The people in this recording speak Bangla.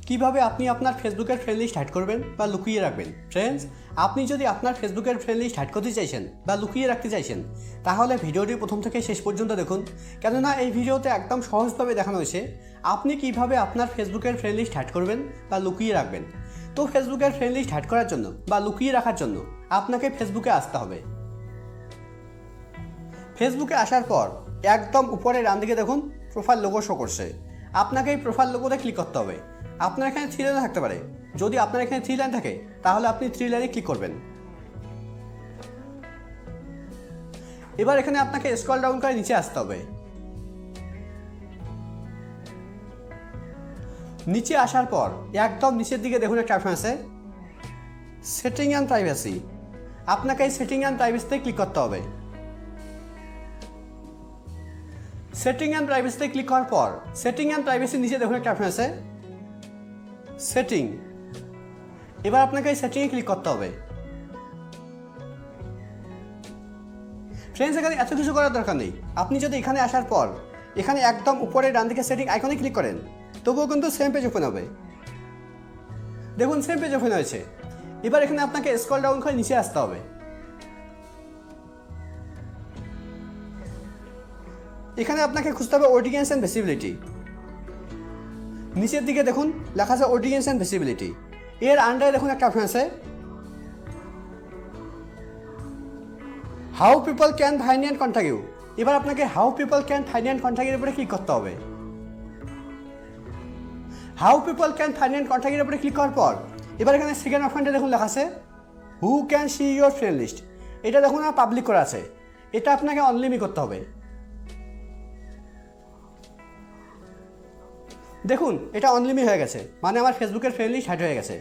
কিভাবে আপনি আপনার ফেসবুকের ফ্রেন্ড লিস্ট হাইড করবেন বা লুকিয়ে রাখবেন। ফ্রেন্ডস, আপনি যদি আপনার ফেসবুকের ফ্রেন্ড লিস্ট হাইড করতে চাইছেন বা লুকিয়ে রাখতে চাইছেন, তাহলে ভিডিওটি প্রথম থেকে শেষ পর্যন্ত দেখুন। কেননা এই ভিডিওতে একদম সহজভাবে দেখানো হয়েছে আপনি কিভাবে আপনার ফেসবুকের ফ্রেন্ড লিস্ট হাইড করবেন বা লুকিয়ে রাখবেন। তো ফেসবুকের ফ্রেন্ড লিস্ট হাইড করার জন্য বা লুকিয়ে রাখার জন্য আপনাকে ফেসবুকে আসতে হবে। ফেসবুকে আসার পর একদম উপরে ডান দিকে দেখুন প্রোফাইল লোগো শো করছে। আপনাকে এই প্রোফাইল লোগোতে ক্লিক করতে হবে। আপনার এখানে 3 লাইন থাকতে পারে। যদি আপনার এখানে 3 লাইন থাকে তাহলে আপনি 3 লাইনে ক্লিক করবেন। এবার এখানে আপনাকে স্ক্রল ডাউন করে নিচে আসতে হবে। নিচে আসার পর একদম নিচের দিকে দেখুন একটা অপশন আছে সেটিং অ্যান্ড প্রাইভেসি। আপনাকে এই সেটিং অ্যান্ড প্রাইভেসিতে ক্লিক করতে হবে। সেটিং অ্যান্ড প্রাইভেসিতে ক্লিক করার পর সেটিং অ্যান্ড প্রাইভেসির নিচে দেখুন একটা অপশন আছে সেটিং। এবার আপনাকে এই সেটিংয়ে ক্লিক করতে হবে। ফ্রেন্ডস, এখানে এত কিছু করার দরকার নেই। আপনি যদি এখানে আসার পর এখানে একদম উপরে ডান দিকে সেটিং আইকনে ক্লিক করেন তবুও কিন্তু সেম পেজ ওপেন হবে। দেখুন সেম পেজ ওপেন হয়েছে। এবার এখানে আপনাকে স্ক্রল ডাউন করে নিচে আসতে হবে। এখানে আপনাকে খুঁজতে হবে অডিয়েন্স অ্যান্ড ভিজিবিলিটি। নিচের দিকে দেখুন লেখা আছে অডিয়েন্স অ্যান্ড ভিজিবিলিটি। এর আন্ডারে দেখুন একটা অপশন আছে how people can find and contact you. এবার আপনাকে how people can find and কন্ট্যাক্টের উপরে ক্লিক করতে হবে। How people can find and কন্ট্যাক্টের উপরে ক্লিক করার পর এবার এখানে সেকেন্ড অপশনটা দেখুন লেখা আছে who can see your friend list. এটা দেখুন পাবলিক করা আছে। এটা আপনাকে অনলিমি করতে হবে। দেখুন এটা অনলিমি হয়ে গেছে, মানে আমার ফেসবুকের ফ্রেন্ড লিস্ট হাইড হয়ে গেছে।